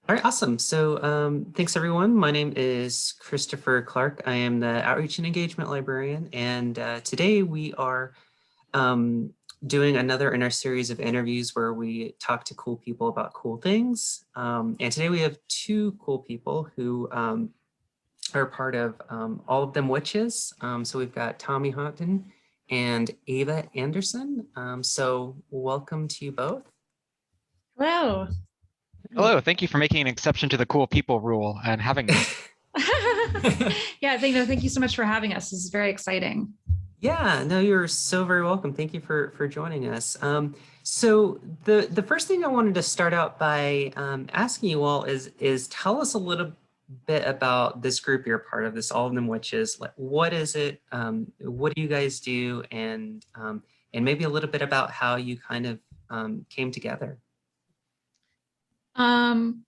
All right, awesome. So thanks everyone. My name is Christopher Clark. I am the Outreach and Engagement Librarian, and today we are um, doing another in our series of interviews where we talk to cool people about cool things. And today we have two cool people who are part of All of Them Witches. So we've got Tommy Houghton and Ava Anderson. So welcome to you both. Hello. Hello, thank you for making an exception to the cool people rule and having me. Yeah, thank you so much for having us. This is very exciting. Yeah, no, you're so very welcome. Thank you for joining us. So the first thing I wanted to start out by asking you all is tell us a little bit about this group you're a part of, this All of Them Witches. Like, what is it? What do you guys do? And maybe a little bit about how you kind of came together. Um,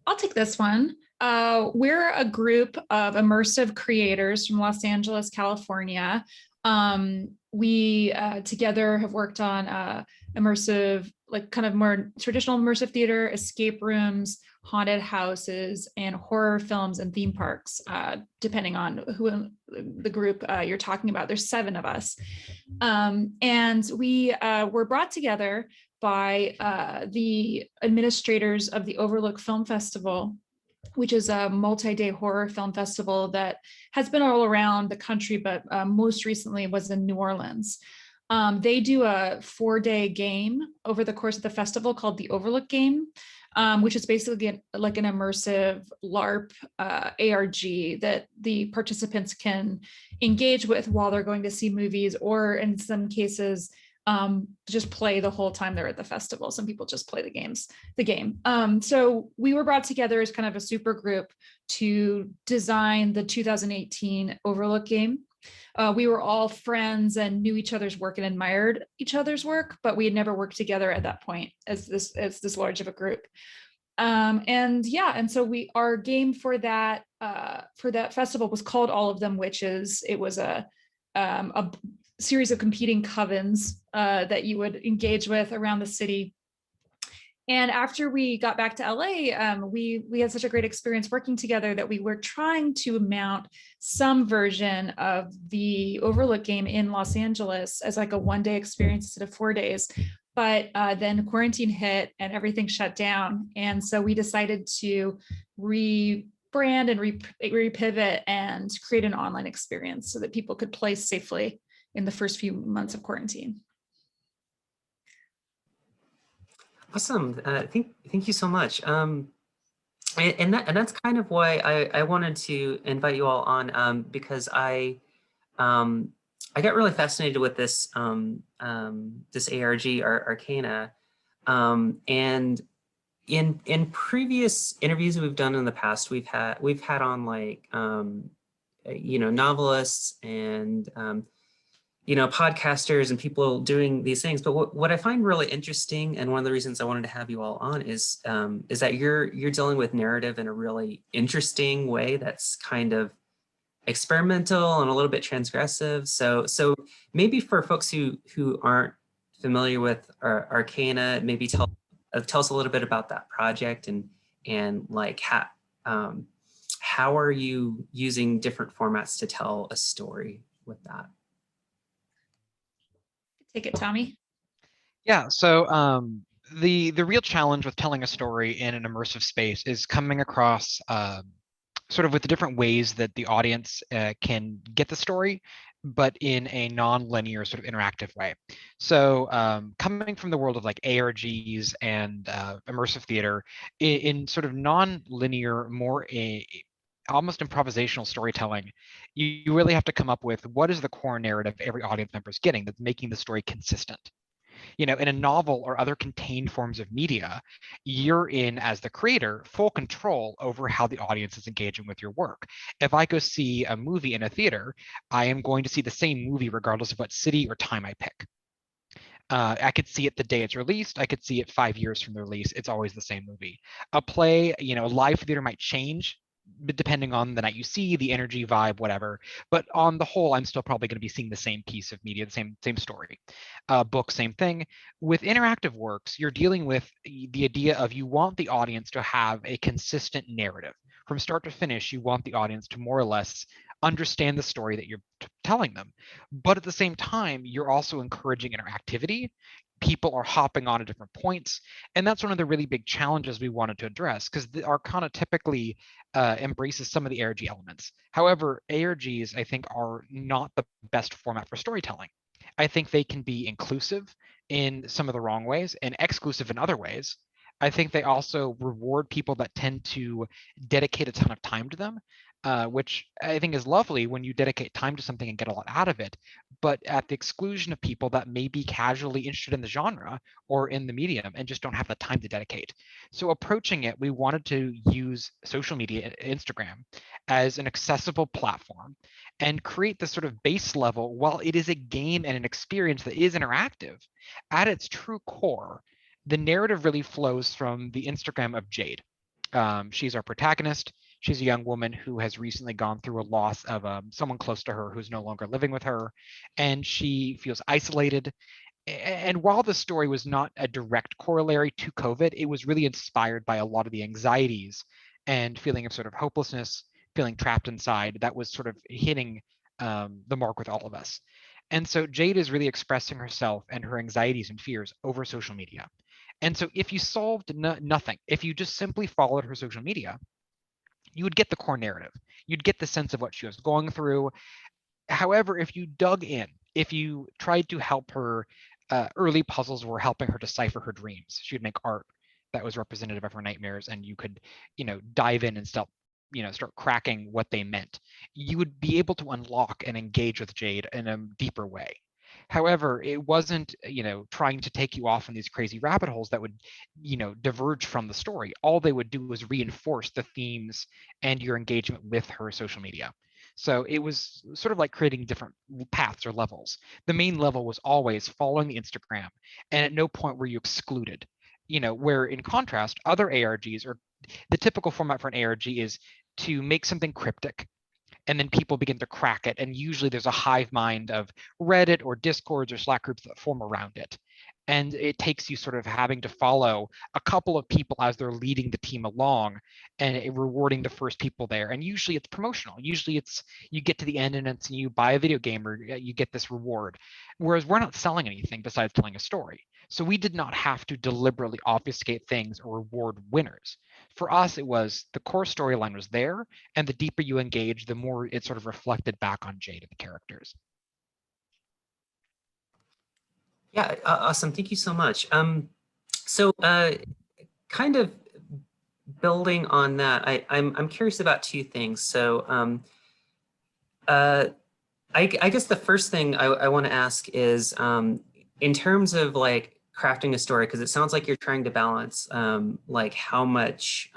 I'll take this one. We're a group of immersive creators from Los Angeles, California. We together have worked on immersive, like kind of more traditional immersive theater, escape rooms, haunted houses, and horror films and theme parks, depending on who the group you're talking about. There's 7 of us. And we were brought together by the administrators of the Overlook Film Festival, which is a multi-day horror film festival that has been all around the country, but most recently was in New Orleans. They do a 4-day game over the course of the festival called the Overlook Game, which is basically like an immersive LARP ARG that the participants can engage with while they're going to see movies, or in some cases, just play the whole time they're at the festival. Some people just play the game. So we were brought together as kind of a super group to design the 2018 Overlook game. We were all friends and knew each other's work and admired each other's work, but we had never worked together at that point as this large of a group. And so our game for that festival was called All of Them Witches. It was a series of competing covens that you would engage with around the city. And after we got back to LA, we had such a great experience working together that we were trying to mount some version of the Overlook game in Los Angeles as like a 1-day experience instead of 4 days. But then quarantine hit and everything shut down. And so we decided to rebrand and repivot and create an online experience so that people could play safely in the first few months of quarantine. Awesome. Thank you so much. And that's kind of why I wanted to invite you all on, because I got really fascinated with this this ARG Arcana, and in previous interviews we've done in the past, we've had on like novelists and podcasters and people doing these things. But what I find really interesting, and one of the reasons I wanted to have you all on, is that you're dealing with narrative in a really interesting way that's kind of experimental and a little bit transgressive. So maybe for folks who aren't familiar with Arcana, maybe tell us a little bit about that project and like how are you using different formats to tell a story with that? Take it, Tommy. Yeah, so the real challenge with telling a story in an immersive space is coming across sort of with the different ways that the audience can get the story, but in a non-linear sort of interactive way. So coming from the world of like ARGs and immersive theater, in sort of non-linear, more almost improvisational storytelling, you really have to come up with what is the core narrative every audience member is getting that's making the story consistent. In a novel or other contained forms of media, you're in, as the creator, full control over how the audience is engaging with your work. If I go see a movie in a theater, I am going to see the same movie regardless of what city or time I pick. I could see it the day it's released. I could see it 5 years from the release. It's always the same movie. A play, live theater might change depending on the night you see, the energy, vibe, whatever. But on the whole, I'm still probably going to be seeing the same piece of media, the same story. Book, same thing. With interactive works, you're dealing with the idea of you want the audience to have a consistent narrative. From start to finish, you want the audience to more or less understand the story that you're telling them. But at the same time, you're also encouraging interactivity. People are hopping on at different points. And that's one of the really big challenges we wanted to address, because the Arcana typically embraces some of the ARG elements. However, ARGs, I think, are not the best format for storytelling. I think they can be inclusive in some of the wrong ways and exclusive in other ways. I think they also reward people that tend to dedicate a ton of time to them, which I think is lovely when you dedicate time to something and get a lot out of it, but at the exclusion of people that may be casually interested in the genre or in the medium and just don't have the time to dedicate. So approaching it, we wanted to use social media, Instagram, as an accessible platform and create this sort of base level. While it is a game and an experience that is interactive, at its true core, the narrative really flows from the Instagram of Jade. She's our protagonist. She's a young woman who has recently gone through a loss of someone close to her who's no longer living with her, and she feels isolated. And while the story was not a direct corollary to COVID, it was really inspired by a lot of the anxieties and feeling of sort of hopelessness, feeling trapped inside that was sort of hitting the mark with all of us. And so Jade is really expressing herself and her anxieties and fears over social media. And so if you solved nothing, if you just simply followed her social media, you would get the core narrative. You'd get the sense of what she was going through. However, if you dug in, if you tried to help her, early puzzles were helping her decipher her dreams. She would make art that was representative of her nightmares, and you could, dive in and start cracking what they meant. You would be able to unlock and engage with Jade in a deeper way. However, it wasn't, trying to take you off in these crazy rabbit holes that would, diverge from the story. All they would do was reinforce the themes and your engagement with her social media. So it was sort of like creating different paths or levels. The main level was always following the Instagram, and at no point were you excluded. Where in contrast, other ARGs, or the typical format for an ARG, is to make something cryptic, and then people begin to crack it. And usually there's a hive mind of Reddit or Discords or Slack groups that form around it. And it takes you sort of having to follow a couple of people as they're leading the team along and rewarding the first people there. And usually it's promotional. Usually it's you get to the end and it's you buy a video game or you get this reward. Whereas we're not selling anything besides telling a story. So we did not have to deliberately obfuscate things or reward winners. For us, it was the core storyline was there, and the deeper you engage, the more it sort of reflected back on Jade and the characters. Yeah, awesome. Thank you so much. So kind of building on that, I'm curious about two things. So I guess the first thing I want to ask is in terms of like crafting a story, because it sounds like you're trying to balance like how much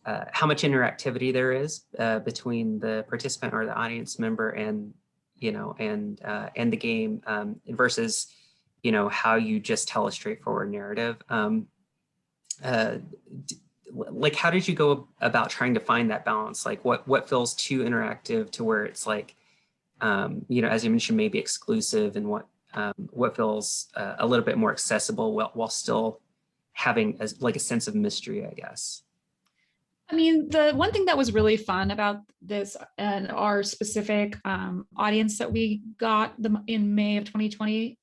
interactivity there is between the participant or the audience member and and the game versus how you just tell a straightforward narrative. Like how did you go about trying to find that balance? Like what feels too interactive to where it's like as you mentioned, maybe exclusive, and what feels a little bit more accessible while still having a sense of mystery, I guess. I mean, the one thing that was really fun about this and our specific audience that we got in May of 2020,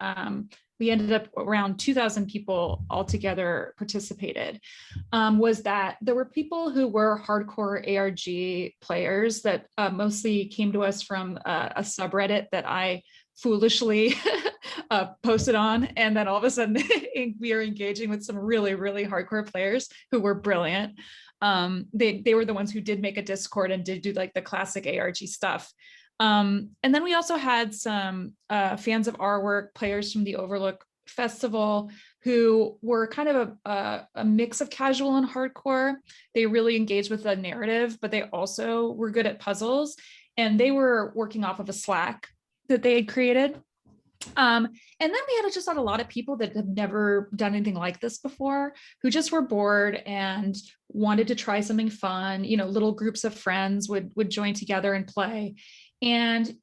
we ended up around 2,000 people altogether participated, was that there were people who were hardcore ARG players that mostly came to us from a subreddit that I foolishly posted on. And then all of a sudden we are engaging with some really, really hardcore players who were brilliant. They were the ones who did make a Discord and did do like the classic ARG stuff. And then we also had some fans of our work, players from the Overlook Festival, who were kind of a mix of casual and hardcore. They really engaged with the narrative, but they also were good at puzzles. And they were working off of a Slack that they had created. And then we had just had a lot of people that have never done anything like this before, who just were bored and wanted to try something fun. You know, little groups of friends would join together and play, and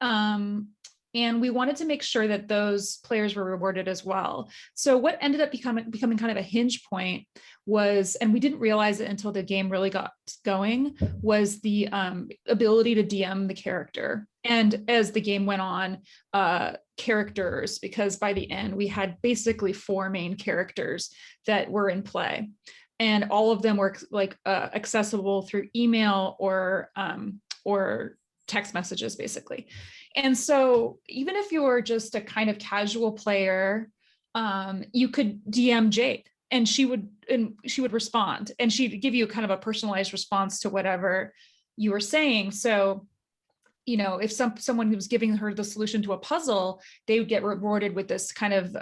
we wanted to make sure that those players were rewarded as well. So what ended up becoming kind of a hinge point was, and we didn't realize it until the game really got going, was the ability to DM the character. And as the game went on, characters, because by the end we had basically 4 main characters that were in play, and all of them were like accessible through email or text messages, basically. And so even if you were just a kind of casual player, you could DM Jade, and she would respond, and she'd give you kind of a personalized response to whatever you were saying. So, you know, if someone was giving her the solution to a puzzle, they would get rewarded with this kind of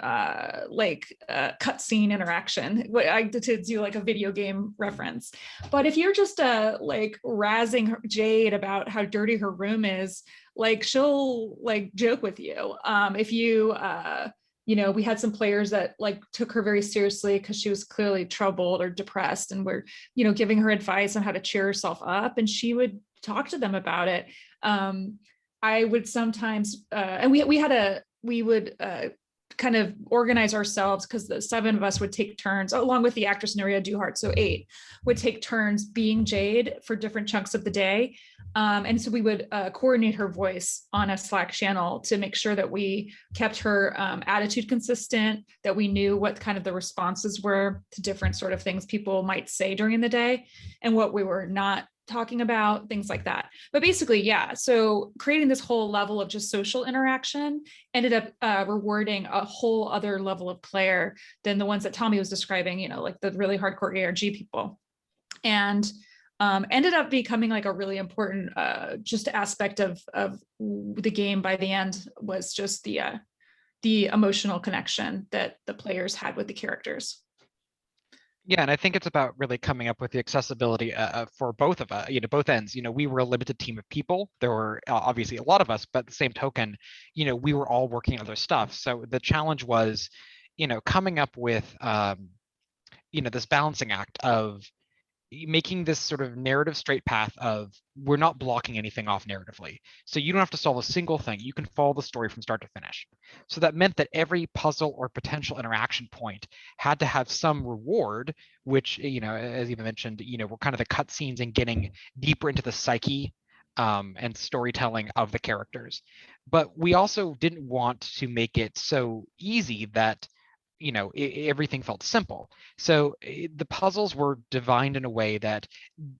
cutscene interaction. To do like a video game reference. But if you're just like razzing Jade about how dirty her room is, like she'll like joke with you. If you you know, we had some players that like took her very seriously because she was clearly troubled or depressed, and we're, you know, giving her advice on how to cheer herself up, and she would talk to them about it. I would sometimes, and we would kind of organize ourselves, because the 7 of us would take turns, along with the actress Nuria Duhart, so 8 would take turns being Jade for different chunks of the day. And so we would coordinate her voice on a Slack channel to make sure that we kept her attitude consistent, that we knew what kind of the responses were to different sort of things people might say during the day, and what we were not talking about, things like that. But basically, yeah, so creating this whole level of just social interaction ended up rewarding a whole other level of player than the ones that Tommy was describing, you know, like the really hardcore ARG people. And ended up becoming like a really important just aspect of the game by the end, was just the emotional connection that the players had with the characters. Yeah, and I think it's about really coming up with the accessibility for both of us, you know, both ends. You know, we were a limited team of people. There were obviously a lot of us, but the same token, you know, we were all working on other stuff. So the challenge was, you know, coming up with, you know, this balancing act of making this sort of narrative straight path of we're not blocking anything off narratively. So you don't have to solve a single thing. You can follow the story from start to finish. So that meant that every puzzle or potential interaction point had to have some reward, which, you know, as Eva mentioned, you know, were kind of the cutscenes and getting deeper into the psyche and storytelling of the characters. But we also didn't want to make it so easy that, you know, everything felt simple. So the puzzles were divined in a way that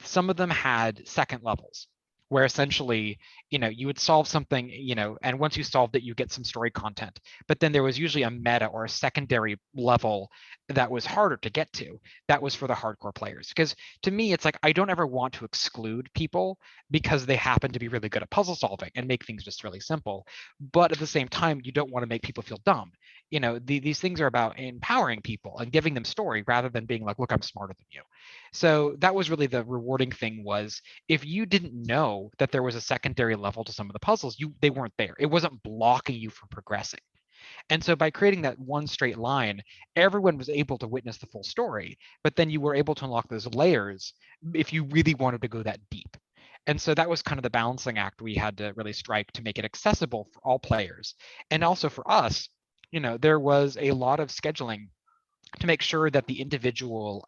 some of them had second levels, where essentially, you know, you would solve something, you know, and once you solved it, you get some story content. But then there was usually a meta or a secondary level that was harder to get to. That was for the hardcore players. Because to me, it's like, I don't ever want to exclude people because they happen to be really good at puzzle solving and make things just really simple. But at the same time, you don't want to make people feel dumb. You know, these things are about empowering people and giving them story rather than being like, look, I'm smarter than you. So that was really the rewarding thing, was if you didn't know that there was a secondary level to some of the puzzles, they weren't there. It wasn't blocking you from progressing. And so by creating that one straight line, everyone was able to witness the full story, but then you were able to unlock those layers if you really wanted to go that deep. And so that was kind of the balancing act we had to really strike to make it accessible for all players. And also for us, you know, there was a lot of scheduling to make sure that the individual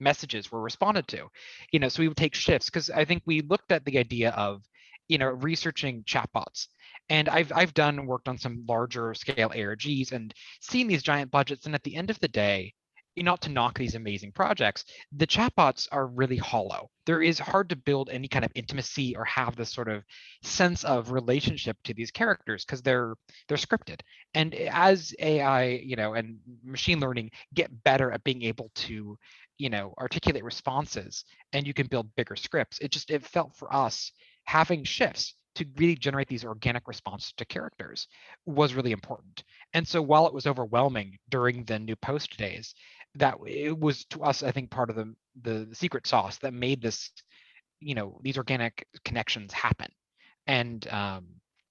messages were responded to. You know, so we would take shifts, because I think we looked at the idea of, you know, researching chatbots. And I've done worked on some larger scale ARGs and seen these giant budgets. And at the end of the day, not to knock these amazing projects, the chatbots are really hollow. There is hard to build any kind of intimacy or have this sort of sense of relationship to these characters because they're scripted. And as AI, you know, and machine learning get better at being able to, you know, articulate responses, and you can build bigger scripts, it felt for us having shifts to really generate these organic responses to characters was really important. And so while it was overwhelming during the new post days, that it was to us, I think, part of the secret sauce that made this, you know, these organic connections happen. And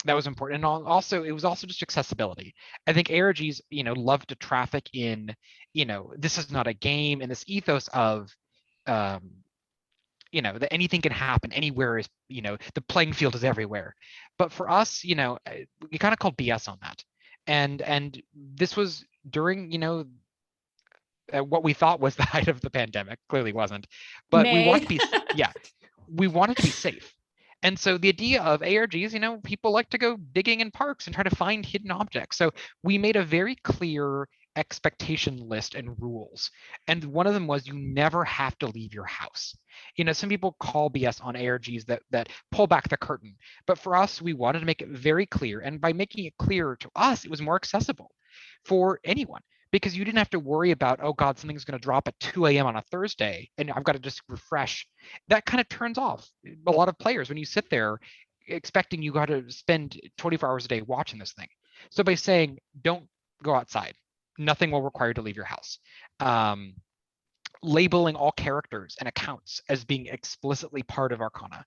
That was important. And also, it was also just accessibility. I think ARGs, love to traffic in, this is not a game, and this ethos of, um, that anything can happen anywhere is, the playing field is everywhere. But for us, we kind of called BS on that. And this was during, what we thought was the height of the pandemic, clearly wasn't. But we want May. to be, yeah, we wanted to be safe. And so the idea of ARGs, people like to go digging in parks and try to find hidden objects. So we made a very clear expectation list and rules. And one of them was you never have to leave your house. Some people call BS on ARGs that pull back the curtain. But for us, we wanted to make it very clear. And by making it clear to us, it was more accessible for anyone, because you didn't have to worry about, oh God, something's going to drop at 2 a.m. on a Thursday and I've got to just refresh. That kind of turns off a lot of players when you sit there expecting you got to spend 24 hours a day watching this thing. So by saying, don't go outside, nothing will require you to leave your house. Labeling all characters and accounts as being explicitly part of Arcana.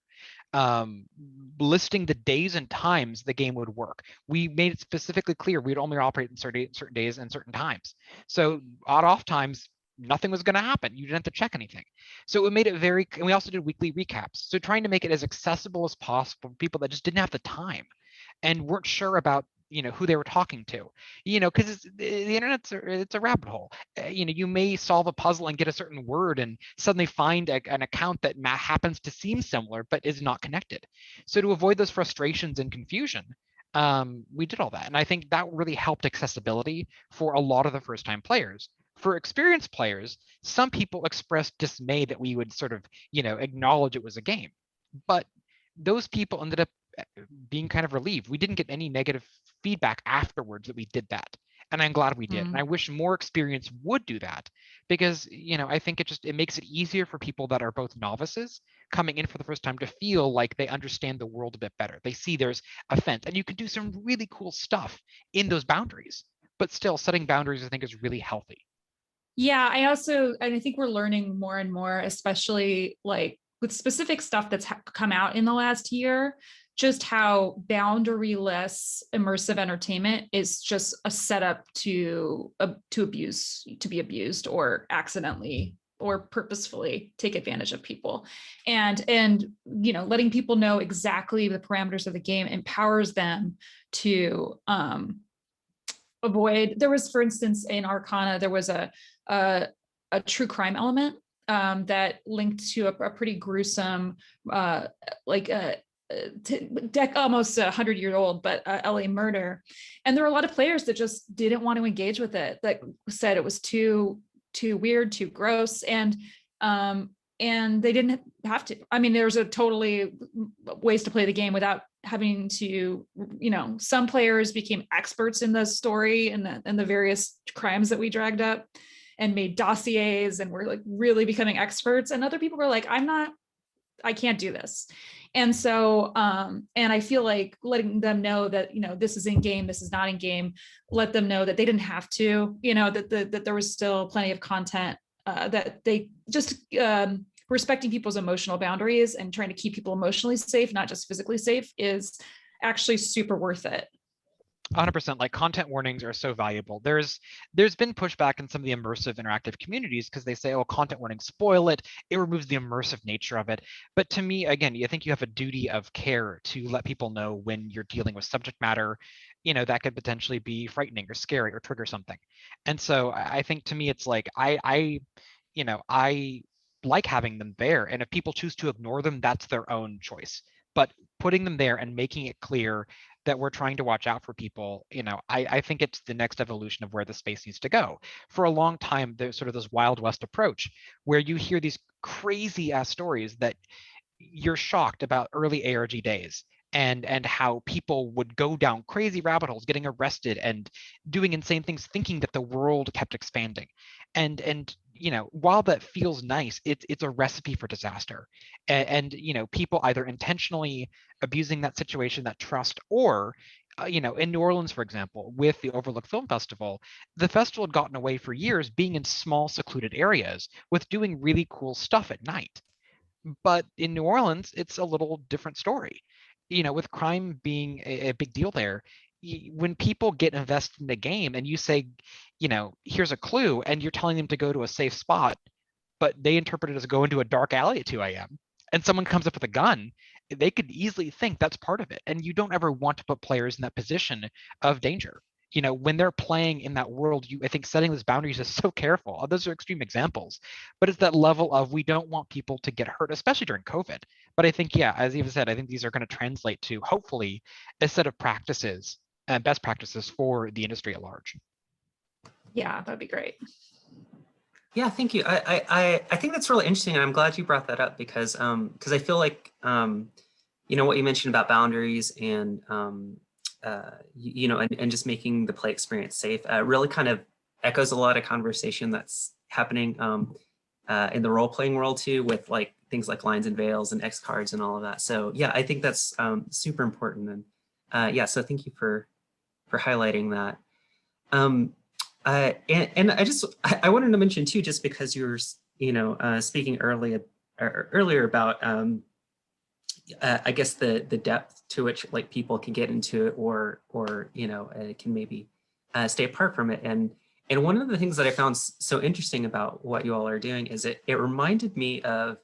Listing the days and times the game would work. We made it specifically clear we'd only operate in certain days and certain times. So off times, nothing was going to happen. You didn't have to check anything. So it made it very, and we also did weekly recaps. So trying to make it as accessible as possible for people that just didn't have the time and weren't sure about who they were talking to, because the internet's it's a rabbit hole. You may solve a puzzle and get a certain word and suddenly find an account that happens to seem similar but is not connected. So to avoid those frustrations and confusion, we did all that, and I think that really helped accessibility for a lot of the first-time players. For experienced players, some people expressed dismay that we would sort of acknowledge it was a game, but those people ended up being kind of relieved. We didn't get any negative feedback afterwards that we did that. And I'm glad we did. And I wish more experience would do that, because, I think it makes it easier for people that are both novices coming in for the first time to feel like they understand the world a bit better. They see there's a fence and you can do some really cool stuff in those boundaries, but still setting boundaries, I think, is really healthy. Yeah, I think we're learning more and more, especially like with specific stuff that's come out in the last year, just how boundaryless immersive entertainment is just a setup to be abused or accidentally or purposefully take advantage of people. And letting people know exactly the parameters of the game empowers them to avoid. There was, for instance, in Arcana, there was a true crime element that linked to a pretty gruesome, almost 100-year-old, but LA murder. And there were a lot of players that just didn't want to engage with it, that said it was too weird, too gross, and they didn't have to. I mean, there's a totally ways to play the game without having to, some players became experts in the story and the various crimes that we dragged up and made dossiers and were like really becoming experts. And other people were like, I can't do this. And so, and I feel like letting them know that, this is in game, this is not in game, let them know that they didn't have to, that there was still plenty of content, that they just respecting people's emotional boundaries and trying to keep people emotionally safe, not just physically safe, is actually super worth it. 100%. Like, content warnings are so valuable. There's been pushback in some of the immersive interactive communities because they say, oh, content warnings spoil it, it removes the immersive nature of it. But to me, again, I think you have a duty of care to let people know when you're dealing with subject matter that could potentially be frightening or scary or trigger something. And so I think, to me, it's like I like having them there, and if people choose to ignore them, that's their own choice. But putting them there and making it clear that we're trying to watch out for people, I think it's the next evolution of where the space needs to go. For a long time, there's sort of this Wild West approach where you hear these crazy ass stories that you're shocked about early ARG days, and how people would go down crazy rabbit holes, getting arrested and doing insane things, thinking that the world kept expanding. And while that feels nice, it's a recipe for disaster. And people either intentionally abusing that situation, that trust, or in New Orleans, for example, with the Overlook Film Festival, the festival had gotten away for years being in small, secluded areas with doing really cool stuff at night. But in New Orleans, it's a little different story. with crime being a big deal there, when people get invested in the game and you say, here's a clue, and you're telling them to go to a safe spot, but they interpret it as go into a dark alley at 2 a.m. and someone comes up with a gun, they could easily think that's part of it. And you don't ever want to put players in that position of danger. When they're playing in that world, I think setting those boundaries is so careful. Those are extreme examples, but it's that level of we don't want people to get hurt, especially during COVID. But I think, yeah, as Eva said, I think these are going to translate to hopefully a set of practices and best practices for the industry at large. Yeah, that'd be great. Yeah, thank you. I think that's really interesting, and I'm glad you brought that up because I feel like what you mentioned about boundaries and and just making the play experience safe really kind of echoes a lot of conversation that's happening in the role-playing world too, with like things like lines and veils and X cards and all of that. So yeah, I think that's super important, and yeah, so thank you for highlighting that. And I wanted to mention too, just because you were speaking earlier about I guess the depth to which like people can get into it or can maybe stay apart from it. And one of the things that I found so interesting about what you all are doing is it reminded me of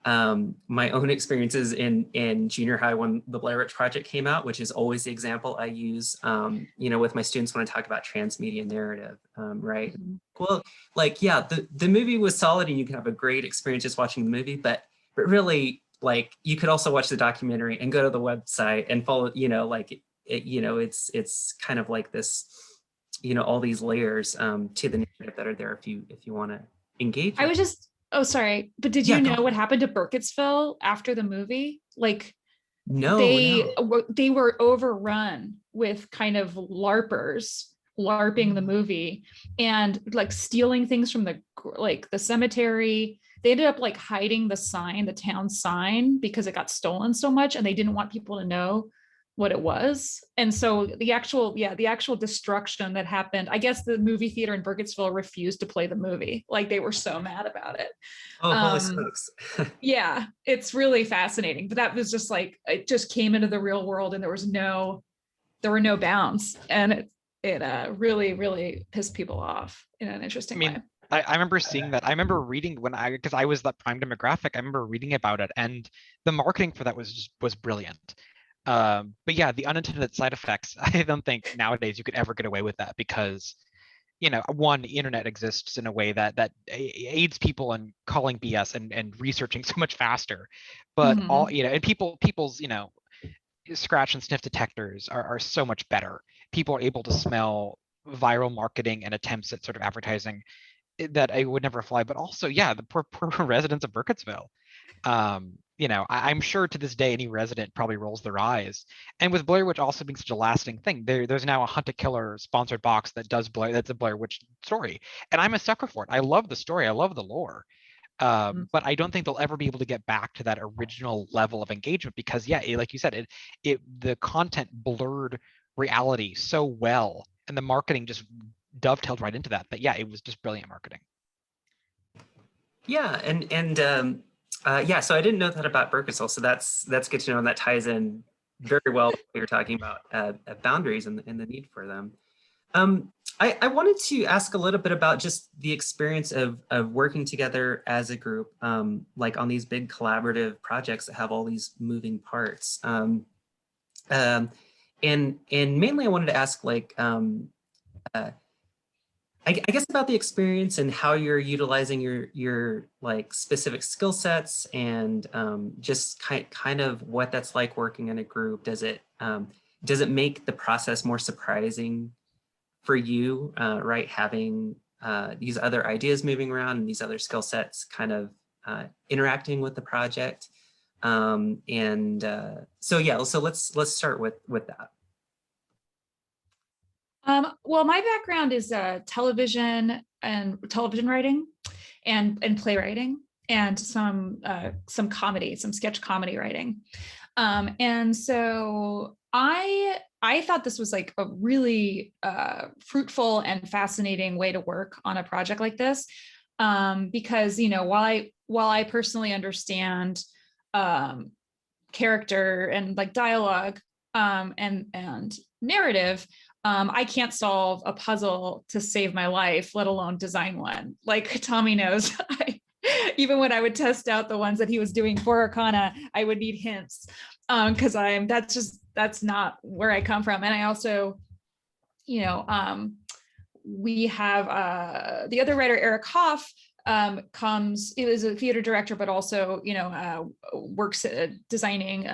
my own experiences in junior high when the Blair Witch Project came out, which is always the example I use, with my students when I talk about transmedia narrative, right? Mm-hmm. Well, like, yeah, the movie was solid and you can have a great experience just watching the movie, but really, like, you could also watch the documentary and go to the website and follow, it's kind of like this, all these layers to the narrative that are there if you want to engage. I was just, oh, sorry, but did you know what happened to Burkittsville after the movie? Like, they were overrun with kind of LARPers LARPing the movie and like stealing things from the cemetery. They ended up like hiding the town sign because it got stolen so much and they didn't want people to know what it was. And so the actual destruction that happened, I guess the movie theater in Burkittsville refused to play the movie. Like they were so mad about it. Oh, holy smokes. Yeah, it's really fascinating. But that was just like, it just came into the real world and there were no bounds. And it really, really pissed people off in an interesting way. I remember seeing that. I remember reading because I was that prime demographic. I remember reading about it, and the marketing for that was brilliant. But yeah, the unintended side effects, I don't think nowadays you could ever get away with that because, one, the internet exists in a way that aids people in calling BS and researching so much faster. But all, and people's, scratch and sniff detectors are so much better. People are able to smell viral marketing and attempts at sort of advertising that I would never fly, but also, yeah, the poor residents of Burkittsville. I'm sure to this day, any resident probably rolls their eyes. And with Blair Witch also being such a lasting thing, there's now a Hunt a Killer sponsored box that's a Blair Witch story. And I'm a sucker for it. I love the story. I love the lore. But I don't think they'll ever be able to get back to that original level of engagement because, yeah, like you said, the content blurred reality so well, and the marketing just dovetailed right into that. But yeah, it was just brilliant marketing. Yeah, and yeah, so I didn't know that about Burkittsville, so that's good to know, and that ties in very well what you're talking about boundaries and the need for them. I wanted to ask a little bit about just the experience of working together as a group, like on these big collaborative projects that have all these moving parts. And mainly I wanted to ask, like, I guess about the experience and how you're utilizing your like specific skill sets and just kind of what that's like working in a group. Does it make the process more surprising for you, right? Having these other ideas moving around and these other skill sets kind of interacting with the project. So yeah, so let's start with that. Well, my background is television writing and playwriting and some comedy, some sketch comedy writing. And so I thought this was like a really fruitful and fascinating way to work on a project like this. Because, while I personally understand character and like dialogue and narrative, I can't solve a puzzle to save my life, let alone design one. Like Tommy knows, even when I would test out the ones that he was doing for Arcana, I would need hints because that's not where I come from. And I also, we have the other writer, Eric Hoff, he was a theater director, but also, works designing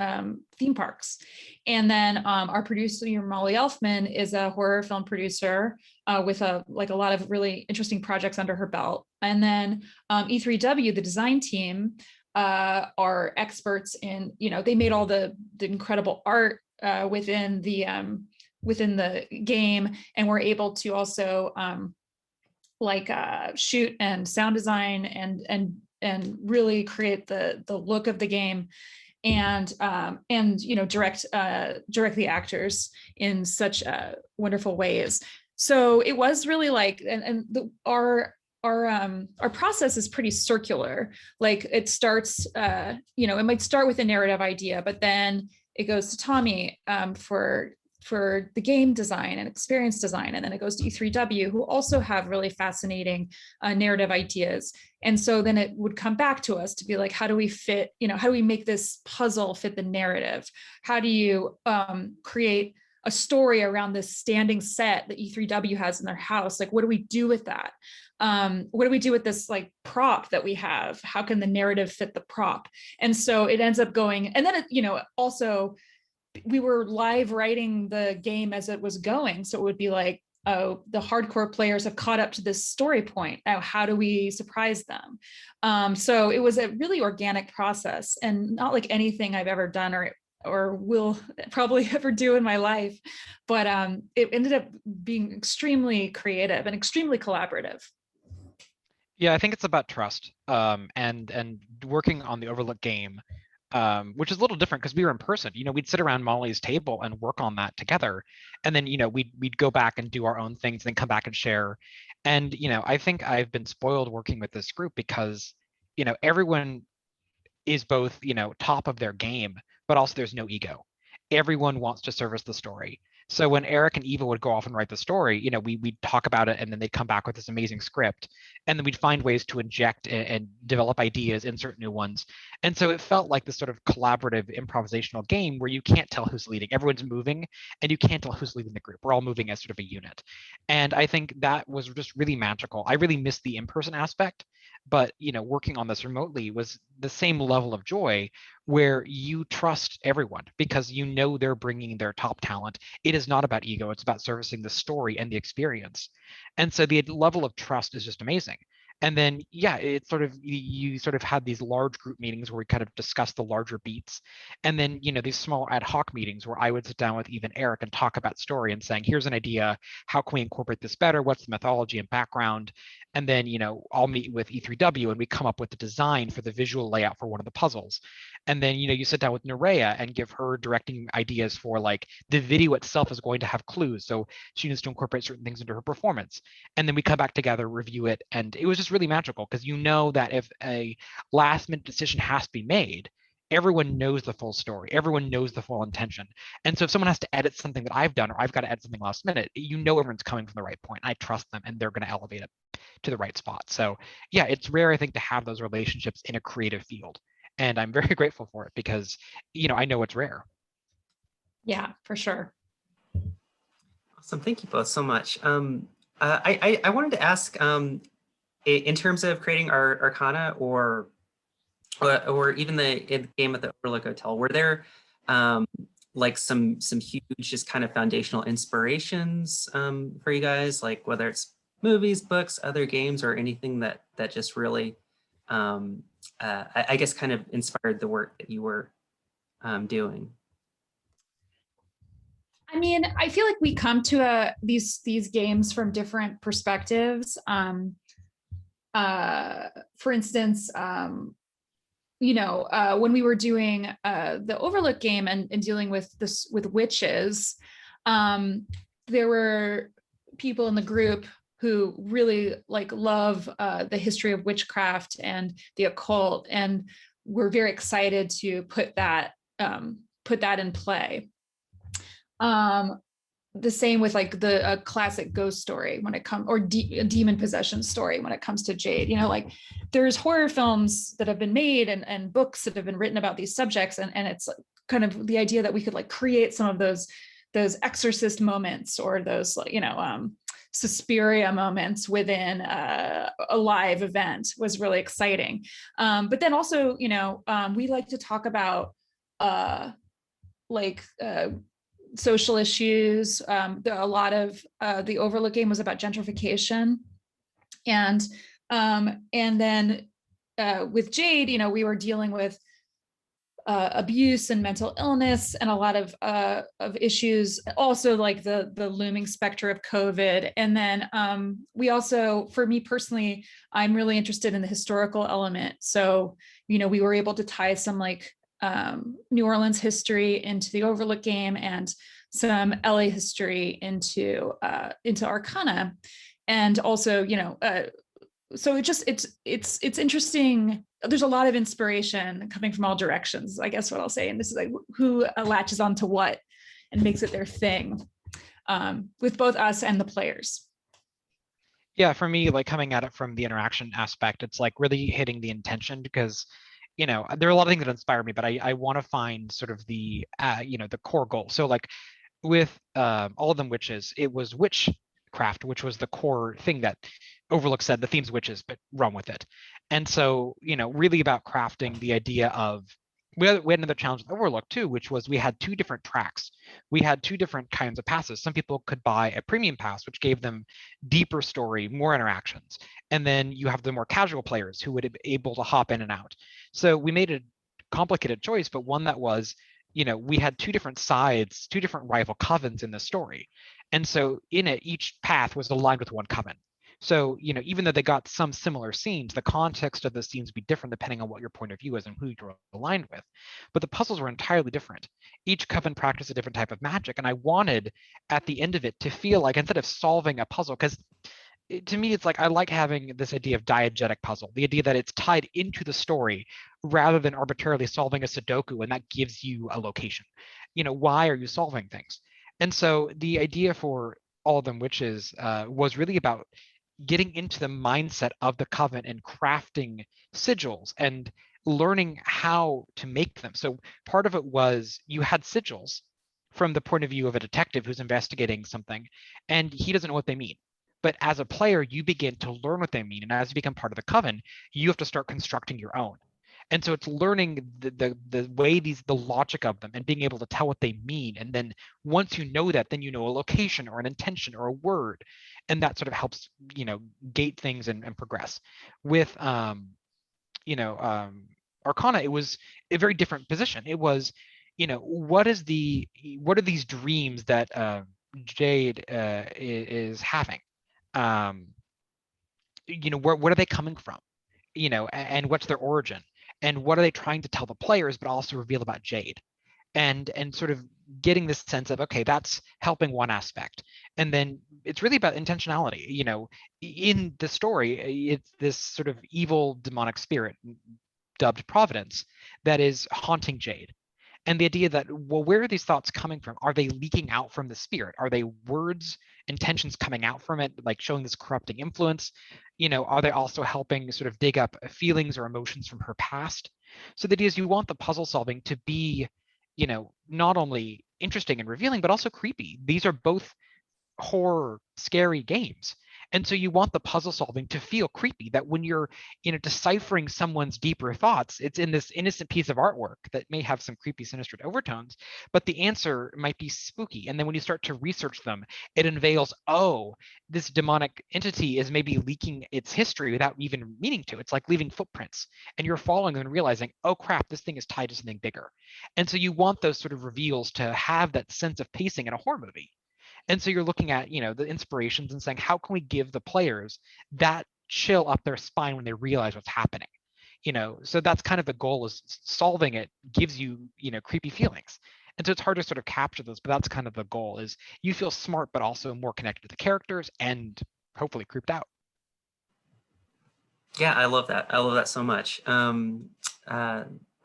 theme parks. And then our producer, Molly Elfman, is a horror film producer with a lot of really interesting projects under her belt. And then E3W, the design team, are experts in, they made all the incredible art within the game, and we're able to also shoot and sound design and really create the look of the game, and direct the actors in such wonderful ways. So it was really our process is pretty circular. Like it starts, it might start with a narrative idea, but then it goes to Tommy for the game design and experience design. And then it goes to E3W, who also have really fascinating narrative ideas. And so then it would come back to us to be like, how do we make this puzzle fit the narrative? How do you create a story around this standing set that E3W has in their house? Like, what do we do with that? What do we do with this prop that we have? How can the narrative fit the prop? And so it ends up going, and then also we were live writing the game as it was going. So it would be like, oh, the hardcore players have caught up to this story point. Now, how do we surprise them? So it was a really organic process, and not like anything I've ever done or will probably ever do in my life. But it ended up being extremely creative and extremely collaborative. Yeah, I think it's about trust and working on the Overlook game. Which is a little different because we were in person. We'd sit around Molly's table and work on that together, and then we'd go back and do our own things, and then come back and share. And I think I've been spoiled working with this group because everyone is both top of their game, but also there's no ego. Everyone wants to service the story. So when Eric and Eva would go off and write the story, we'd talk about it, and then they'd come back with this amazing script, and then we'd find ways to inject and develop ideas, insert new ones. And so it felt like this sort of collaborative improvisational game where you can't tell who's leading. Everyone's moving, and you can't tell who's leading the group. We're all moving as sort of a unit. And I think that was just really magical. I really missed the in-person aspect, but working on this remotely was the same level of joy, where you trust everyone because they're bringing their top talent. It is not about ego, it's about servicing the story and the experience. And so the level of trust is just amazing. And then, yeah, it's you sort of had these large group meetings where we kind of discuss the larger beats. And then, these small ad hoc meetings where I would sit down with even Eric and talk about story and saying, here's an idea, how can we incorporate this better? What's the methodology and background? And then, I'll meet with E3W and we come up with the design for the visual layout for one of the puzzles. And then, you sit down with Nerea and give her directing ideas for the video itself is going to have clues. So she needs to incorporate certain things into her performance. And then we come back together, review it. And it was just really magical because that if a last minute decision has to be made, everyone knows the full story. Everyone knows the full intention. And so if someone has to edit something that I've done, or I've got to edit something last minute, everyone's coming from the right point. I trust them and they're going to elevate it to the right spot. So yeah, it's rare, I think, to have those relationships in a creative field. And I'm very grateful for it because, I know it's rare. Yeah, for sure. Awesome. Thank you both so much. I wanted to ask, in terms of creating our Arcana or even the game at the Overlook Hotel, were there some huge, just kind of foundational inspirations for you guys, like whether it's movies, books, other games, or anything that just really I guess kind of inspired the work that you were doing? I mean, I feel like we come to these games from different perspectives. For instance, when we were doing the Overlook game and dealing with witches, there were people in the group who really love the history of witchcraft and the occult, and we're very excited to put that put that in play. The same with like the classic ghost story when it comes, or demon possession story when it comes to Jade. You know, like there's horror films that have been made and books that have been written about these subjects, and it's kind of the idea that we could like create some of those exorcist moments, or those, you know, Suspiria moments within a live event was really exciting. But then also, you know, we like to talk about social issues. A lot of the Overlook game was about gentrification, and then with Jade, you know, we were dealing with abuse and mental illness, and a lot of issues, also like the looming specter of COVID. And then we also, for me personally, I'm really interested in the historical element. So, you know, we were able to tie some like New Orleans history into the Overlook game, and some LA history into Arcana. And also, you know, so it's interesting. There's a lot of inspiration coming from all directions, I guess what I'll say. And this is like who latches onto what and makes it their thing, with both us and the players. Yeah, for me, like coming at it from the interaction aspect, it's like really hitting the intention, because you know, there are a lot of things that inspire me, but I want to find sort of the, you know, the core goal. So like with All of Them Witches, it was witchcraft, which was the core thing that Overlook said, the theme's witches, but run with it. And so, you know, really about crafting the idea of, we had another challenge with Overlook too, which was we had two different tracks. We had two different kinds of passes. Some people could buy a premium pass, which gave them deeper story, more interactions. And then you have the more casual players who would be able to hop in and out. So we made a complicated choice, but one that was, you know, we had two different sides, two different rival covens in the story. And so in it, each path was aligned with one coven. So, you know, even though they got some similar scenes, the context of the scenes would be different depending on what your point of view is and who you're aligned with. But the puzzles were entirely different. Each coven practiced a different type of magic. And I wanted at the end of it to feel like, instead of solving a puzzle, because to me, it's like, I like having this idea of diegetic puzzle, the idea that it's tied into the story rather than arbitrarily solving a Sudoku and that gives you a location. You know, why are you solving things? And so the idea for All of Them Witches was really about getting into the mindset of the coven and crafting sigils and learning how to make them. So part of it was you had sigils from the point of view of a detective who's investigating something, and he doesn't know what they mean. But as a player, you begin to learn what they mean. And as you become part of the coven, you have to start constructing your own. And so it's learning the way the logic of them and being able to tell what they mean. And then once you know that, then you know a location or an intention or a word. And that sort of helps, you know, gate things and progress. With, you know, Arcana, it was a very different position. It was, you know, what are these dreams that Jade is having? You know, what are they coming from? You know, and what's their origin? And what are they trying to tell the players, but also reveal about Jade? And sort of getting this sense of, okay, that's helping one aspect. And then it's really about intentionality. You know, in the story, it's this sort of evil demonic spirit dubbed Providence that is haunting Jade. And the idea that, well, where are these thoughts coming from? Are they leaking out from the spirit? Are they words, intentions coming out from it, like showing this corrupting influence? You know, are they also helping sort of dig up feelings or emotions from her past? So the idea is you want the puzzle solving to be, you know, not only interesting and revealing, but also creepy. These are both horror, scary games. And so you want the puzzle solving to feel creepy, that when you're, you know, deciphering someone's deeper thoughts, it's in this innocent piece of artwork that may have some creepy, sinister overtones, but the answer might be spooky. And then when you start to research them, it unveils, oh, this demonic entity is maybe leaking its history without even meaning to. It's like leaving footprints, and you're following them and realizing, oh crap, this thing is tied to something bigger. And so you want those sort of reveals to have that sense of pacing in a horror movie. And so you're looking at, you know, the inspirations and saying, how can we give the players that chill up their spine when they realize what's happening? You know, so that's kind of the goal, is solving it gives you, you know, creepy feelings. And so it's hard to sort of capture those, but that's kind of the goal, is you feel smart, but also more connected to the characters and hopefully creeped out. Yeah, I love that. I love that so much.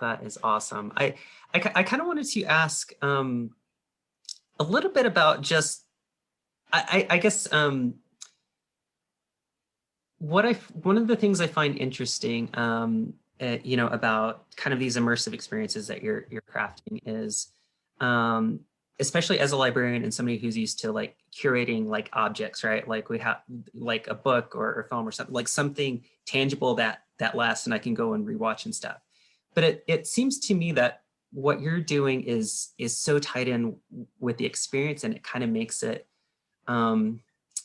That is awesome. I kind of wanted to ask a little bit about just, I guess, one of the things I find interesting, you know, about kind of these immersive experiences that you're crafting is, especially as a librarian and somebody who's used to like curating like objects, right? Like we have like a book or film or something, like something tangible that lasts and I can go and rewatch and stuff. But it seems to me that what you're doing is so tied in with the experience, and it kind of makes it,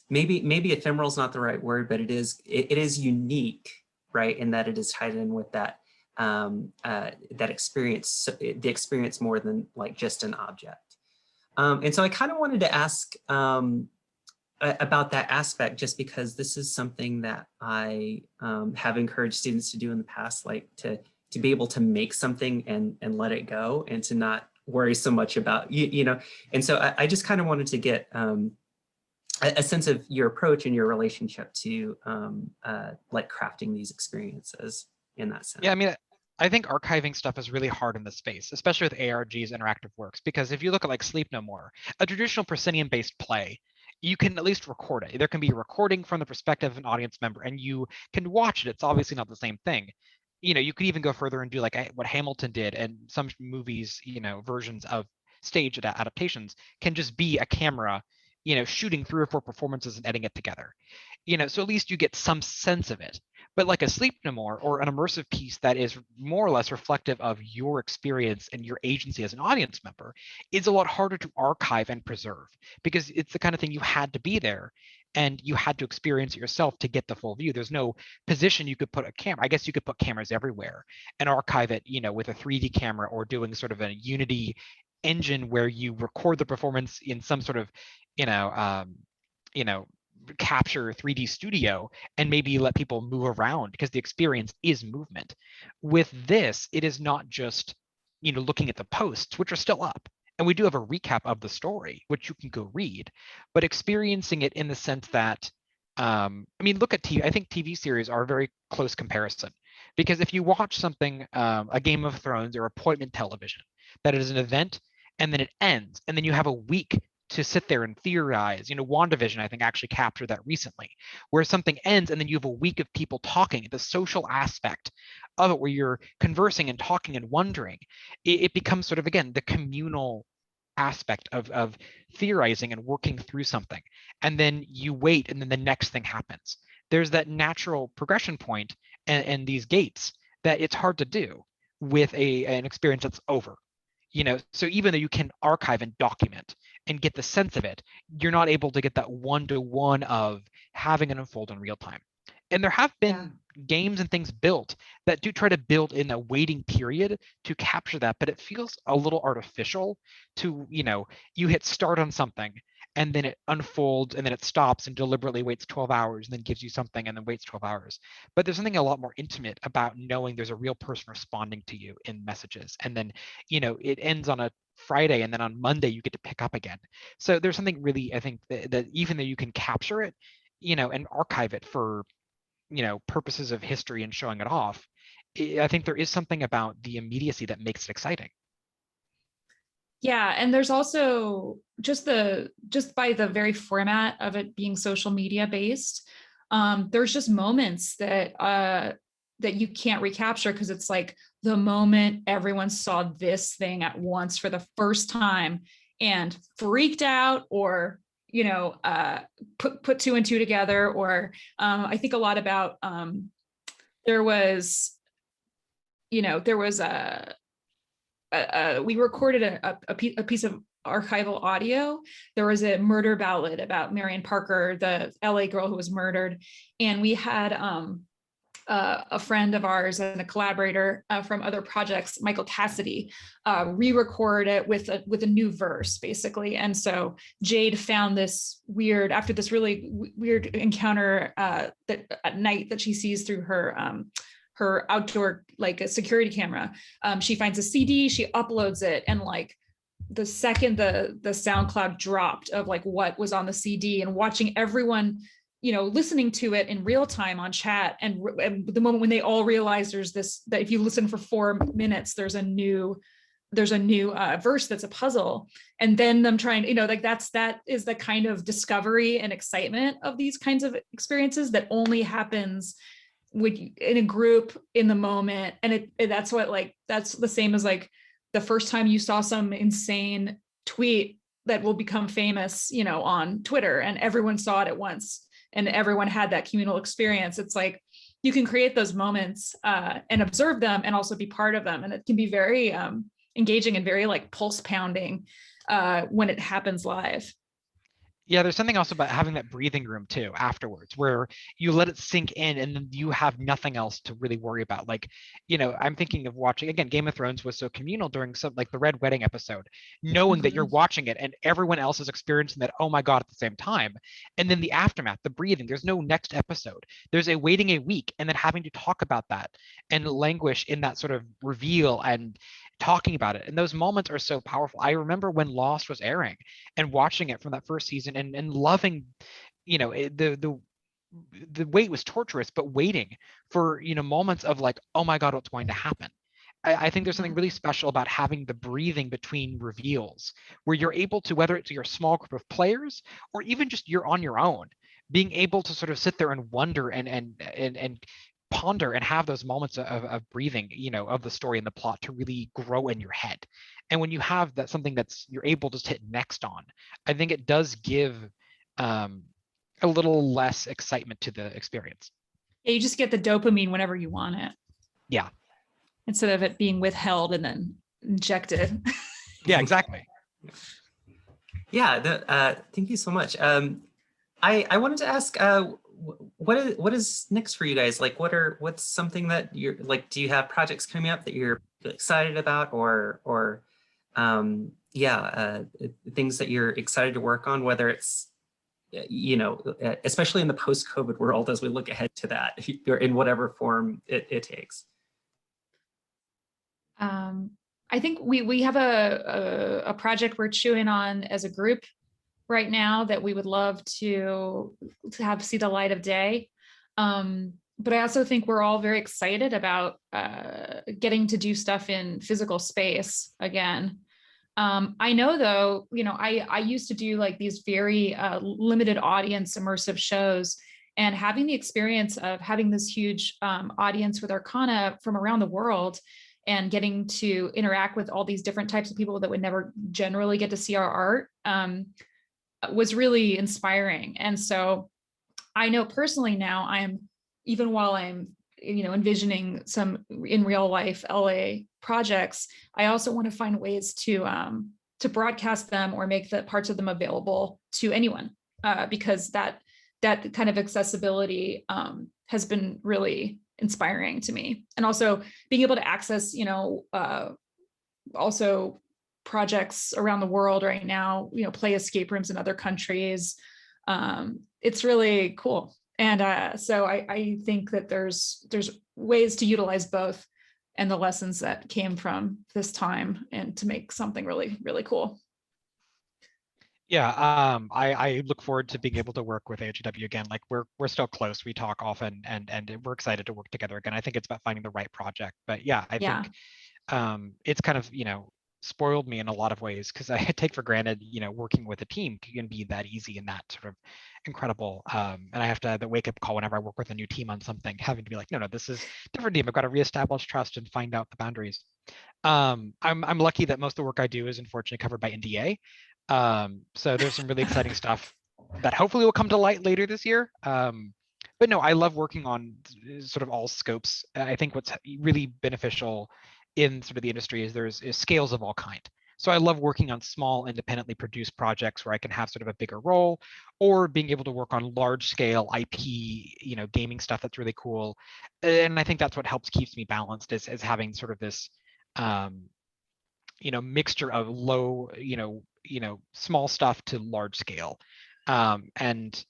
maybe ephemeral is not the right word, but it is unique, right? In that it is tied in with that that experience, the experience more than like just an object. And so I kind of wanted to ask about that aspect, just because this is something that I have encouraged students to do in the past, like to be able to make something and let it go, and to not worry so much about, you know. And so I just kind of wanted to get a sense of your approach and your relationship to like crafting these experiences in that sense. Yeah, I mean, I think archiving stuff is really hard in this space, especially with ARG's interactive works, because if you look at like Sleep No More, a traditional proscenium-based play, you can at least record it. There can be a recording from the perspective of an audience member, and you can watch it. It's obviously not the same thing. You know, you could even go further and do like what Hamilton did, and some movies, you know, versions of stage adaptations can just be a camera, you know, shooting 3 or 4 performances and editing it together. You know, so at least you get some sense of it. But like a Sleep No More or an immersive piece that is more or less reflective of your experience and your agency as an audience member is a lot harder to archive and preserve, because it's the kind of thing you had to be there and you had to experience it yourself to get the full view. There's no position you could put a camera. I guess you could put cameras everywhere and archive it, you know, with a 3D camera, or doing sort of a Unity engine where you record the performance in some sort of, you know, capture 3D studio and maybe let people move around, because the experience is movement. With this, it is not just, you know, looking at the posts, which are still up. And we do have a recap of the story, which you can go read, but experiencing it in the sense that, I mean, look at TV. I think TV series are a very close comparison, because if you watch something, a Game of Thrones or appointment television, that is an event and then it ends, and then you have a week to sit there and theorize. You know, WandaVision, I think, actually captured that recently, where something ends and then you have a week of people talking, the social aspect of it, where you're conversing and talking and wondering. It becomes sort of, again, the communal aspect of theorizing and working through something. And then you wait, and then the next thing happens. There's that natural progression point and these gates that it's hard to do with an experience that's over. You know, so even though you can archive and document and get the sense of it, you're not able to get that one-to-one of having it unfold in real time. And there have been games and things built that do try to build in a waiting period to capture that, but it feels a little artificial to, you know, you hit start on something and then it unfolds and then it stops and deliberately waits 12 hours and then gives you something and then waits 12 hours. But there's something a lot more intimate about knowing there's a real person responding to you in messages. And then, you know, it ends on a Friday and then on Monday you get to pick up again. So there's something really, I think, that even though you can capture it, you know, and archive it for, you know, purposes of history and showing it off, I think there is something about the immediacy that makes it exciting. Yeah, and there's also just by the very format of it being social media based, there's just moments that that you can't recapture, because it's like the moment everyone saw this thing at once for the first time and freaked out, or you know, put 2 and 2 together, or I think a lot about there was we recorded a piece of archival audio. There was a murder ballad about Marion Parker, the LA girl who was murdered. And we had a friend of ours and a collaborator from other projects, Michael Cassidy, re-record it with a new verse, basically. And so Jade found this weird, after this really weird encounter that at night that she sees through her outdoor, like a security camera. She finds a CD, she uploads it, and like the second the SoundCloud dropped of like what was on the CD, and watching everyone listening to it in real time on chat, and the moment when they all realize that if you listen for 4 minutes, there's a new verse that's a puzzle, and then them trying, that is the kind of discovery and excitement of these kinds of experiences that only happens in a group in the moment. And that's the same as like the first time you saw some insane tweet that will become famous, on Twitter, and everyone saw it at once and everyone had that communal experience. It's like you can create those moments and observe them and also be part of them. And it can be very engaging and very like pulse pounding when it happens live. Yeah, there's something else about having that breathing room too afterwards, where you let it sink in and then you have nothing else to really worry about. Like, I'm thinking of watching, again, Game of Thrones was so communal during some, like the Red Wedding episode, knowing that you're watching it and everyone else is experiencing that, oh my God, at the same time. And then the aftermath, the breathing, there's no next episode. There's a waiting a week and then having to talk about that and languish in that sort of reveal and talking about it. And those moments are so powerful. I remember when Lost was airing and watching it from that first season and loving, the wait was torturous, but waiting for, moments of like, oh my God, what's going to happen? I think there's something really special about having the breathing between reveals where you're able to, whether it's your small group of players or even just you're on your own, being able to sort of sit there and wonder and ponder and have those moments of breathing, of the story and the plot to really grow in your head. And when you have that, something that's you're able to hit next on, I think it does give a little less excitement to the experience. Yeah, you just get the dopamine whenever you want it. Yeah. Instead of it being withheld and then injected. Yeah, exactly. Yeah, thank you so much. I wanted to ask, what is next for you guys? Like, what's something that you're like? Do you have projects coming up that you're excited about, or things that you're excited to work on? Whether it's especially in the post-COVID world, as we look ahead to that, or in whatever form it takes. I think we have a project we're chewing on as a group right now that we would love to have see the light of day. But I also think we're all very excited about getting to do stuff in physical space again. I know though, I used to do like these very limited audience immersive shows, and having the experience of having this huge audience with Arcana from around the world and getting to interact with all these different types of people that would never generally get to see our art was really inspiring. And so I know personally now even while I'm, envisioning some in real life LA projects, I also want to find ways to broadcast them or make the parts of them available to anyone, because that kind of accessibility has been really inspiring to me. And also being able to access, also projects around the world right now, play escape rooms in other countries. It's really cool. And so I think that there's ways to utilize both and the lessons that came from this time and to make something really, really cool. Yeah, I look forward to being able to work with AHW again. Like we're still close. We talk often, and we're excited to work together again. I think it's about finding the right project. But yeah, I think it's kind of spoiled me in a lot of ways, because I take for granted working with a team can be that easy and that sort of incredible. And I have to have the wake up call whenever I work with a new team on something, having to be like, no, this is a different team. I've got to reestablish trust and find out the boundaries. I'm lucky that most of the work I do is unfortunately covered by NDA. So there's some really exciting stuff that hopefully will come to light later this year. But no, I love working on sort of all scopes. I think what's really beneficial in sort of the industry is there's scales of all kind. So I love working on small independently produced projects where I can have sort of a bigger role, or being able to work on large scale IP, gaming stuff that's really cool. And I think that's what helps keeps me balanced is having sort of this, mixture of low, small stuff to large scale. And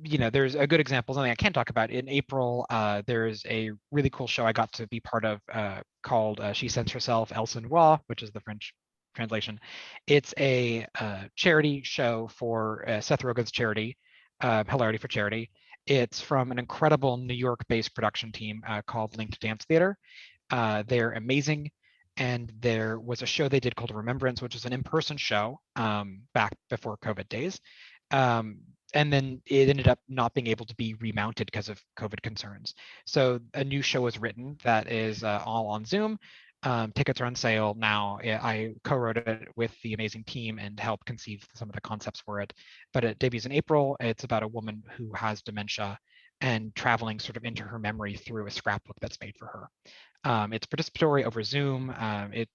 there's a good example, something I can't talk about. In April, there's a really cool show I got to be part of called She Sends Herself Elle se Noie, which is the French translation. It's a charity show for Seth Rogen's charity, Hilarity for Charity. It's from an incredible New York-based production team called Linked Dance Theater. They're amazing. And there was a show they did called Remembrance, which is an in-person show back before COVID days. And then it ended up not being able to be remounted because of COVID concerns. So a new show was written that is all on Zoom. Tickets are on sale now. I co-wrote it with the amazing team and helped conceive some of the concepts for it. But it debuts in April. It's about a woman who has dementia and traveling sort of into her memory through a scrapbook that's made for her. It's participatory over Zoom.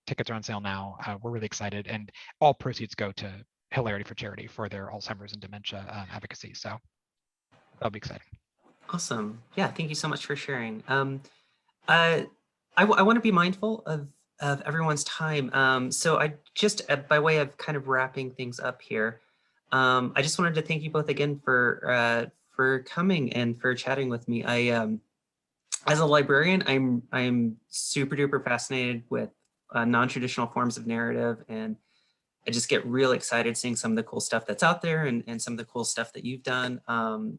Tickets are on sale now. We're really excited, and all proceeds go to Hilarity for Charity for their Alzheimer's and dementia advocacy. So that'll be exciting. Awesome. Yeah, thank you so much for sharing. I want to be mindful of everyone's time. So I just, by way of kind of wrapping things up here, I just wanted to thank you both again for coming and for chatting with me. As a librarian, I'm super duper fascinated with non-traditional forms of narrative, and I just get really excited seeing some of the cool stuff that's out there and some of the cool stuff that you've done and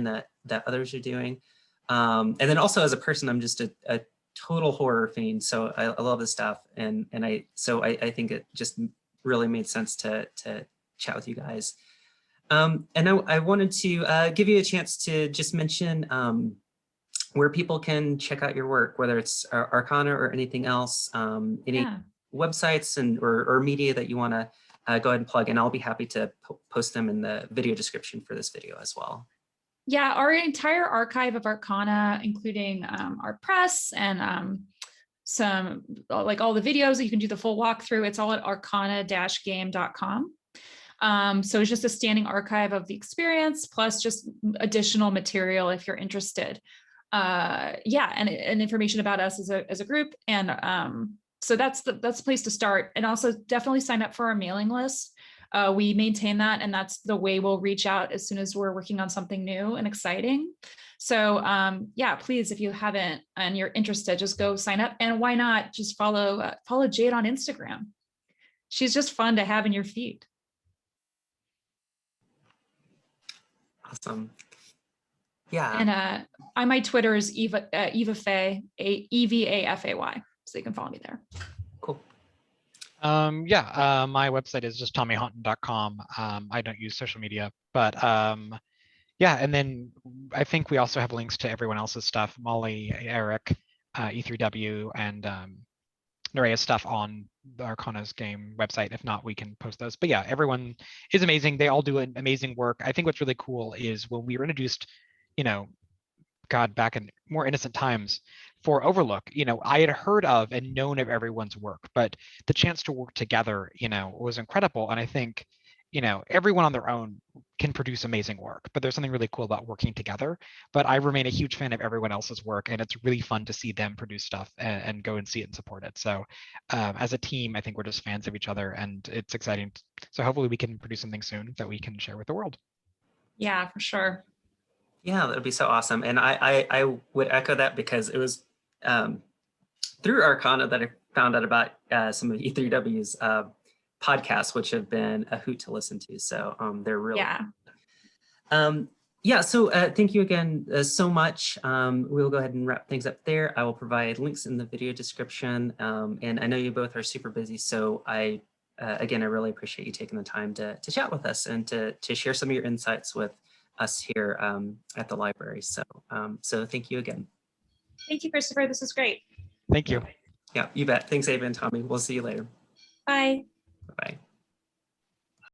that others are doing. And then also as a person, I'm just a total horror fiend, so I love this stuff, and I think it just really made sense to chat with you guys. And I wanted to give you a chance to just mention where people can check out your work, whether it's Arcana or anything else, any websites or media that you want to go ahead and plug, and I'll be happy to post them in the video description for this video as well. Yeah, our entire archive of Arcana, including our press and some like all the videos that you can do the full walkthrough, it's all at arcana-game.com. So it's just a standing archive of the experience, plus just additional material if you're interested. Yeah, and information about us as a group. And so that's the place to start. And also definitely sign up for our mailing list. We maintain that, and that's the way we'll reach out as soon as we're working on something new and exciting. So yeah, please, if you haven't and you're interested, just go sign up. And why not just follow Jade on Instagram? She's just fun to have in your feed. Awesome. Yeah. And my Twitter is Eva Fay, EVAFAY. So you can follow me there. Cool. Yeah, my website is just tommyhoughton.com. I don't use social media, but yeah, and then I think we also have links to everyone else's stuff, Molly, Eric, E3W, and Nerea's stuff on the Arcana's game website. If not, we can post those. But yeah, everyone is amazing. They all do an amazing work. I think what's really cool is when we were introduced, God, back in more innocent times for Overlook, I had heard of and known of everyone's work, but the chance to work together, was incredible. And I think, everyone on their own can produce amazing work, but there's something really cool about working together. But I remain a huge fan of everyone else's work, and it's really fun to see them produce stuff and go and see it and support it. So as a team, I think we're just fans of each other, and it's exciting. So hopefully we can produce something soon that we can share with the world. Yeah, for sure. Yeah, that would be so awesome. And I would echo that, because it was through Arcana that I found out about some of E3W's podcasts, which have been a hoot to listen to. So they're really yeah. So thank you again so much. We'll go ahead and wrap things up there. I will provide links in the video description. And I know you both are super busy, so again, I really appreciate you taking the time to chat with us and to share some of your insights with us here at the library. So thank you again. Thank you, Christopher. This is great. Thank you. Yeah, you bet. Thanks, Ava and Tommy. We'll see you later. Bye. Bye-bye.